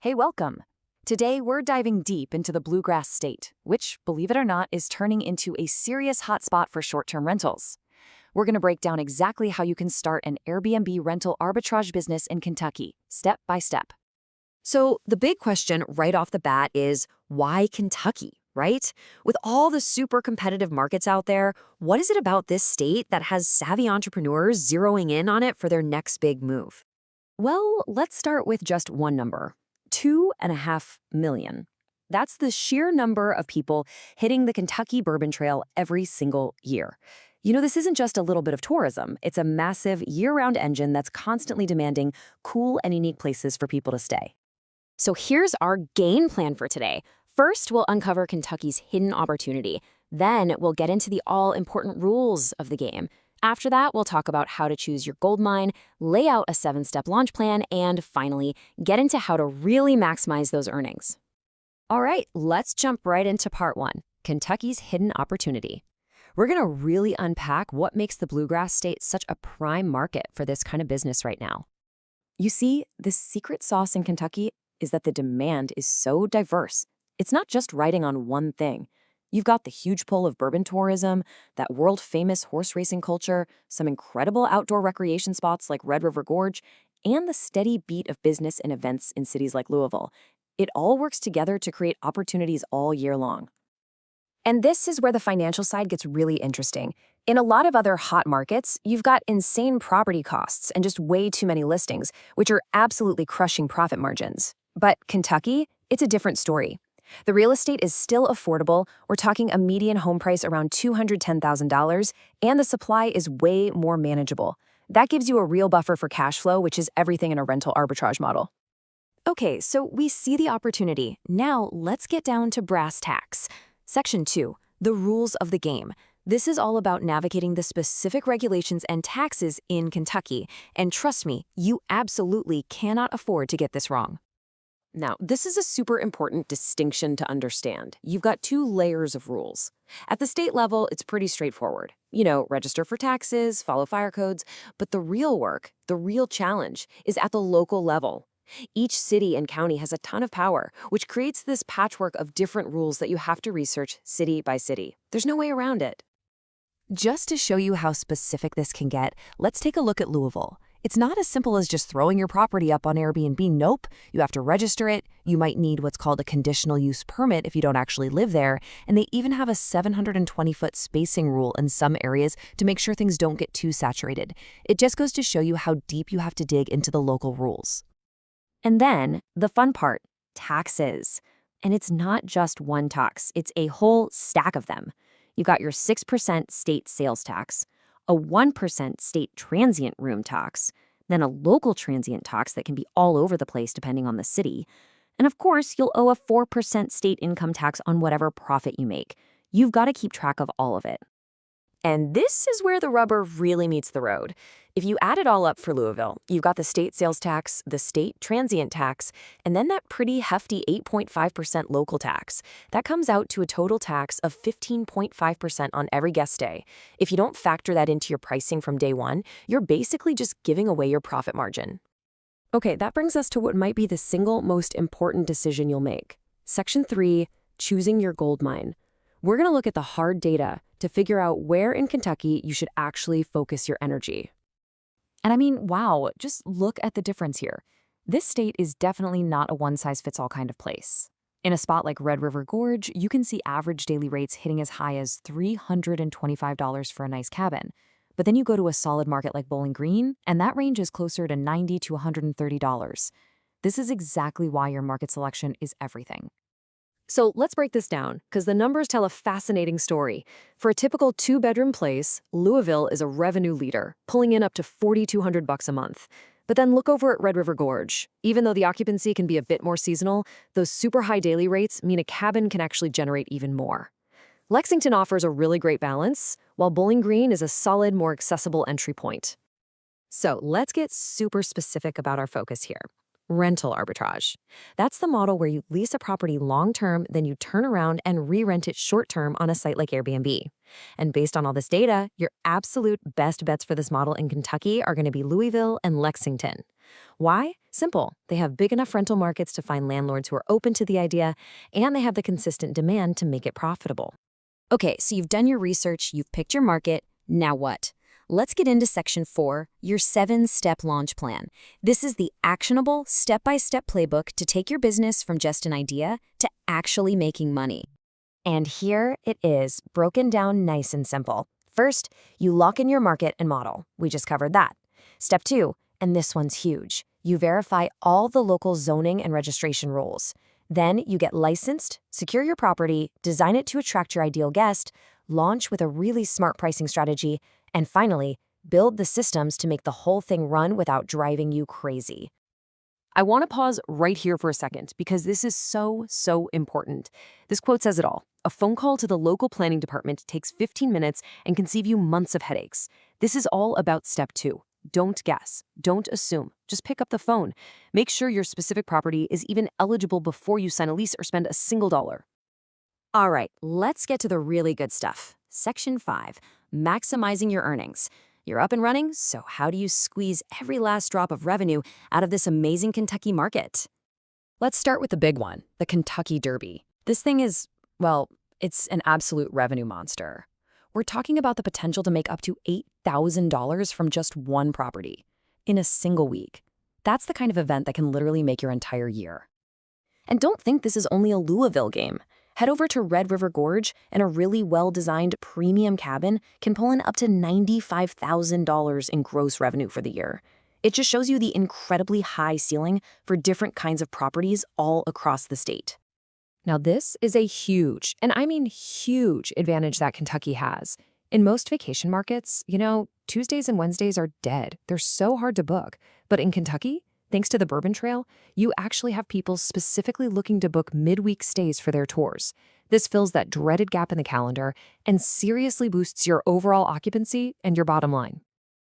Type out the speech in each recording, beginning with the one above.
Hey, welcome. Today, we're diving deep into the Bluegrass State, which, believe it or not, is turning into a serious hotspot for short-term rentals. We're going to break down exactly how you can start an Airbnb rental arbitrage business in Kentucky, step by step. So the big question right off the bat is, why Kentucky, right? With all the super competitive markets out there, what is it about this state that has savvy entrepreneurs zeroing in on it for their next big move? Well, let's start with just one number, 2.5 million. That's the sheer number of people hitting the Kentucky Bourbon Trail every single year. This isn't just a little bit of tourism. It's a massive year-round engine that's constantly demanding cool and unique places for people to stay. So here's our game plan for today. First, we'll uncover Kentucky's hidden opportunity. Then we'll get into the all-important rules of the game. After that, we'll talk about how to choose your gold mine, lay out a 7-step launch plan, and finally, get into how to really maximize those earnings. All right, let's jump right into part one, Kentucky's hidden opportunity. We're going to really unpack what makes the Bluegrass State such a prime market for this kind of business right now. You see, the secret sauce in Kentucky is that the demand is so diverse. It's not just riding on one thing. You've got the huge pull of bourbon tourism, that world-famous horse racing culture, some incredible outdoor recreation spots like Red River Gorge, and the steady beat of business and events in cities like Louisville. It all works together to create opportunities all year long. And this is where the financial side gets really interesting. In a lot of other hot markets, you've got insane property costs and just way too many listings, which are absolutely crushing profit margins. But Kentucky, it's a different story. The real estate is still affordable. We're talking a median home price around $210,000, and the supply is way more manageable. That gives you a real buffer for cash flow, which is everything in a rental arbitrage model. Okay, so we see the opportunity. Now let's get down to brass tacks. Section 2, the rules of the game. This is all about navigating the specific regulations and taxes in Kentucky. And trust me, you absolutely cannot afford to get this wrong. Now, this is a super important distinction to understand. You've got two layers of rules. At the state level, it's pretty straightforward. Register for taxes, follow fire codes. But the real work, the real challenge, is at the local level. Each city and county has a ton of power, which creates this patchwork of different rules that you have to research city by city. There's no way around it. Just to show you how specific this can get, let's take a look at Louisville. It's not as simple as just throwing your property up on Airbnb. Nope, you have to register it. You might need what's called a conditional use permit if you don't actually live there. And they even have a 720-foot spacing rule in some areas to make sure things don't get too saturated. It just goes to show you how deep you have to dig into the local rules. And then, the fun part, taxes. And it's not just one tax, it's a whole stack of them. You've got your 6% state sales tax, a 1% state transient room tax, then a local transient tax that can be all over the place depending on the city, and of course, you'll owe a 4% state income tax on whatever profit you make. You've got to keep track of all of it. And this is where the rubber really meets the road. If you add it all up for Louisville, you've got the state sales tax, the state transient tax, and then that pretty hefty 8.5% local tax. That comes out to a total tax of 15.5% on every guest stay. If you don't factor that into your pricing from day one, you're basically just giving away your profit margin. Okay, that brings us to what might be the single most important decision you'll make. Section 3, choosing your gold mine. We're going to look at the hard data to figure out where in Kentucky you should actually focus your energy. And I mean, wow, just look at the difference here. This state is definitely not a one-size-fits-all kind of place. In a spot like Red River Gorge, you can see average daily rates hitting as high as $325 for a nice cabin. But then you go to a solid market like Bowling Green, and that range is closer to $90 to $130. This is exactly why your market selection is everything. So let's break this down, because the numbers tell a fascinating story. For a typical 2-bedroom place, Louisville is a revenue leader, pulling in up to $4,200 a month. But then look over at Red River Gorge. Even though the occupancy can be a bit more seasonal, those super high daily rates mean a cabin can actually generate even more. Lexington offers a really great balance, while Bowling Green is a solid, more accessible entry point. So let's get super specific about our focus here. Rental arbitrage. That's the model where you lease a property long-term, then you turn around and re-rent it short-term on a site like Airbnb. And based on all this data, your absolute best bets for this model in Kentucky are going to be Louisville and Lexington. Why? Simple. They have big enough rental markets to find landlords who are open to the idea, and they have the consistent demand to make it profitable. Okay, so you've done your research, you've picked your market. Now what? Let's get into Section 4, your 7-step launch plan. This is the actionable, step-by-step playbook to take your business from just an idea to actually making money. And here it is, broken down nice and simple. First, you lock in your market and model. We just covered that. Step 2, and this one's huge. You verify all the local zoning and registration rules. Then you get licensed, secure your property, design it to attract your ideal guest, launch with a really smart pricing strategy, and finally, build the systems to make the whole thing run without driving you crazy. I want to pause right here for a second because this is so important. This quote says it all. A phone call to the local planning department takes 15 minutes and can save you months of headaches. This is all about step 2. Don't guess. Don't assume. Just pick up the phone. Make sure your specific property is even eligible before you sign a lease or spend a single dollar. All right, let's get to the really good stuff. Section 5, maximizing your earnings. You're up and running, so how do you squeeze every last drop of revenue out of this amazing Kentucky market? Let's start with the big one, the Kentucky Derby. This thing is, well, it's an absolute revenue monster. We're talking about the potential to make up to $8,000 from just one property in a single week. That's the kind of event that can literally make your entire year. And don't think this is only a Louisville game. Head over to Red River Gorge, and a really well-designed premium cabin can pull in up to $95,000 in gross revenue for the year. It just shows you the incredibly high ceiling for different kinds of properties all across the state. Now, this is a huge, and I mean huge, advantage that Kentucky has. In most vacation markets, Tuesdays and Wednesdays are dead. They're so hard to book. But in Kentucky, thanks to the Bourbon Trail, you actually have people specifically looking to book midweek stays for their tours. This fills that dreaded gap in the calendar and seriously boosts your overall occupancy and your bottom line.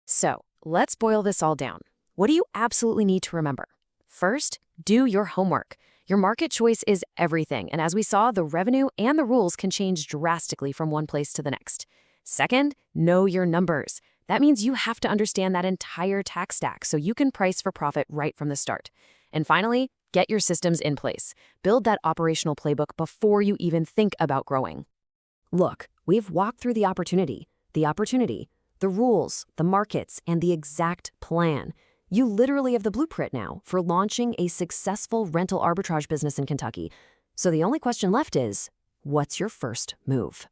So, let's boil this all down. What do you absolutely need to remember? First, do your homework. Your market choice is everything, and as we saw, the revenue and the rules can change drastically from one place to the next. Second, know your numbers. That means you have to understand that entire tax stack so you can price for profit right from the start. And finally, get your systems in place. Build that operational playbook before you even think about growing. Look, we've walked through the opportunity, the rules, the markets, and the exact plan. You literally have the blueprint now for launching a successful rental arbitrage business in Kentucky. So the only question left is, what's your first move?